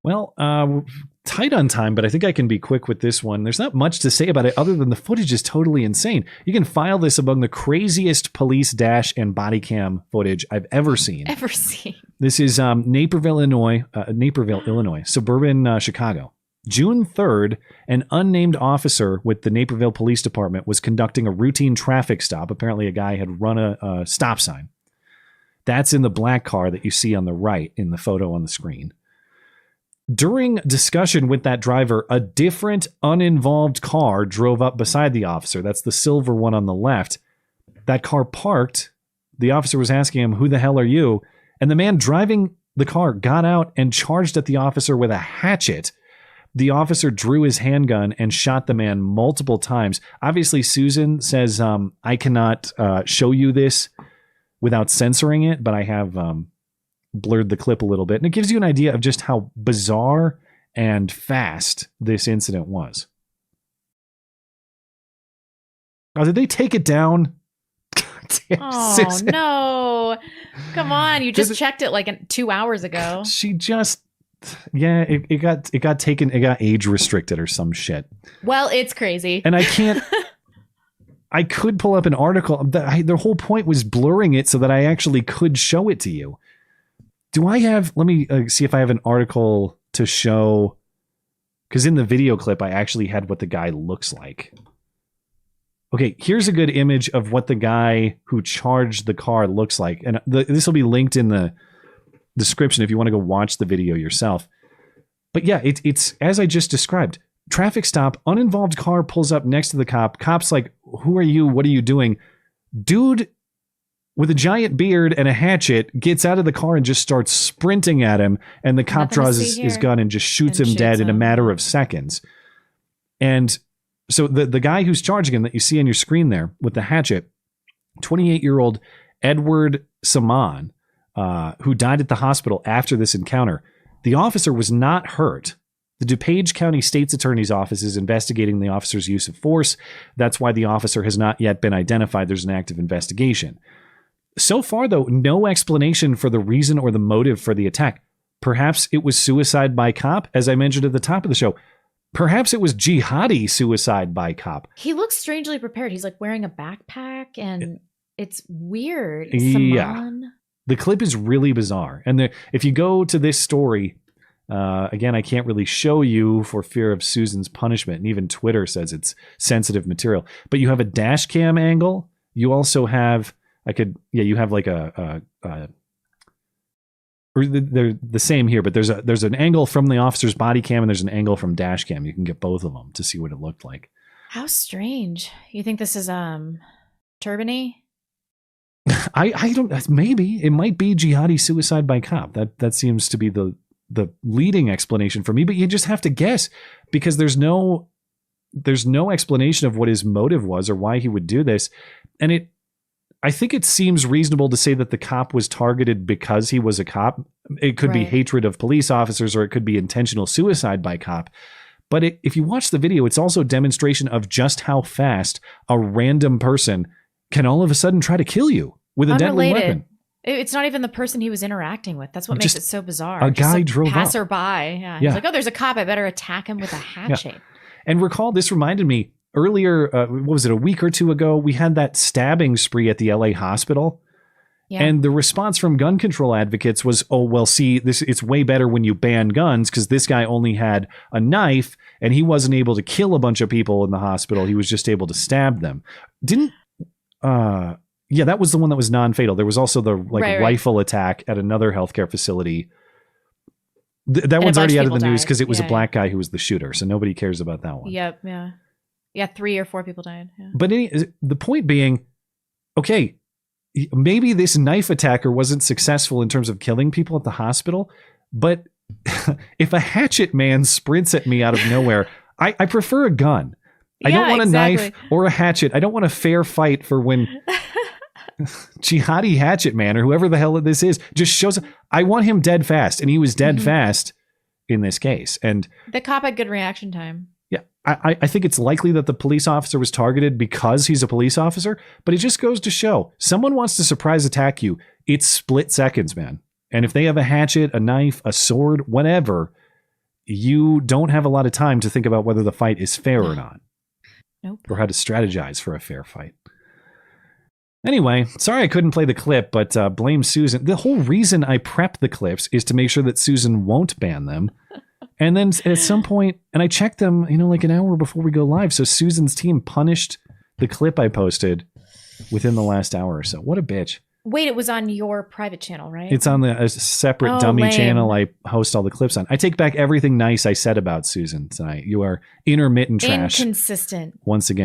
Well, we're tight on time, but I think I can be quick with this one. There's not much to say about it other than the footage is totally insane. You can file this among the craziest police dash and body cam footage I've ever seen. This is Naperville, Illinois, suburban Chicago. June 3rd, an unnamed officer with the Naperville Police Department was conducting a routine traffic stop. Apparently, a guy had run a stop sign. That's in the black car that you see on the right in the photo on the screen. During discussion with that driver, a different uninvolved car drove up beside the officer. That's the silver one on the left. That car parked. The officer was asking him, "Who the hell are you?" And the man driving the car got out and charged at the officer with a hatchet. The officer drew his handgun and shot the man multiple times. Obviously, Susan says, I cannot show you this without censoring it, but I have blurred the clip a little bit. And it gives you an idea of just how bizarre and fast this incident was. Oh, did they take it down? Oh, no. Come on. You just checked it like 2 hours ago. She just... Yeah, it got taken. It got age restricted or some shit. Well, it's crazy. And I can't... I could pull up an article. The whole point was blurring it so that I actually could show it to you. Do I have... Let me see if I have an article to show. Because in the video clip, I actually had what the guy looks like. Okay, here's a good image of what the guy who charged the car looks like. And this will be linked in the description if you want to go watch the video yourself. But yeah, it's as I just described. Traffic stop, uninvolved car pulls up next to the cop. Cop's like, "Who are you? What are you doing?" Dude with a giant beard and a hatchet gets out of the car and just starts sprinting at him. And the cop draws his gun and just shoots him dead in a matter of seconds. And so the guy who's charging him that you see on your screen there with the hatchet, 28-year-old Edward Saman, who died at the hospital after this encounter. The officer was not hurt. The DuPage County State's Attorney's Office is investigating the officer's use of force. That's why the officer has not yet been identified. There's an active investigation. So far, though, no explanation for the reason or the motive for the attack. Perhaps it was suicide by cop, as I mentioned at the top of the show. Perhaps it was jihadi suicide by cop. He looks strangely prepared. He's like wearing a backpack, and it's weird. Yeah. The clip is really bizarre. And if you go to this story, again, I can't really show you for fear of Susan's punishment. And even Twitter says it's sensitive material. But you have a dash cam angle. You also have, you have like or they're the same here, but there's an angle from the officer's body cam and there's an angle from dash cam. You can get both of them to see what it looked like. How strange. You think this is Turbany? I don't. Maybe it might be jihadi suicide by cop. That seems to be the leading explanation for me. But you just have to guess because there's no explanation of what his motive was or why he would do this. And I think it seems reasonable to say that the cop was targeted because he was a cop. It could be hatred of police officers, or it could be intentional suicide by cop. But if you watch the video, it's also a demonstration of just how fast a random person can all of a sudden try to kill you with a deadly weapon. It's not even the person he was interacting with. That's what makes it so bizarre. A guy drove passerby. Yeah. He's like, "Oh, there's a cop. I better attack him with a hatchet." Yeah. And recall, this reminded me earlier, what was it, a week or two ago, we had that stabbing spree at the LA hospital. Yeah. And the response from gun control advocates was, "Oh, well, see, it's way better when you ban guns because this guy only had a knife and he wasn't able to kill a bunch of people in the hospital. He was just able to stab them." Yeah, that was the one that was non-fatal. There was also the rifle attack at another healthcare facility. That one's already out of the news because it was a black guy who was the shooter, so nobody cares about that one. Yep, yeah, 3 or 4 people died. Yeah. But the point being, okay, maybe this knife attacker wasn't successful in terms of killing people at the hospital, but if a hatchet man sprints at me out of nowhere, I prefer a gun. I don't want a knife or a hatchet. I don't want a fair fight for when jihadi hatchet man or whoever the hell this is just shows up. I want him dead fast, and he was dead fast in this case. And the cop had good reaction time. Yeah, I think it's likely that the police officer was targeted because he's a police officer, but it just goes to show someone wants to surprise attack you. It's split seconds, man. And if they have a hatchet, a knife, a sword, whatever, you don't have a lot of time to think about whether the fight is fair or not. Nope. Or how to strategize for a fair fight. Anyway, sorry I couldn't play the clip, but blame Susan. The whole reason I prep the clips is to make sure that Susan won't ban them. And then at some point, and I checked them, like an hour before we go live. So Susan's team punished the clip I posted within the last hour or so. What a bitch. Wait, it was on your private channel, right? It's on a separate dummy lame. channel I host all the clips on. I take back everything nice I said about Susan tonight. You are intermittent trash. Inconsistent. Once again.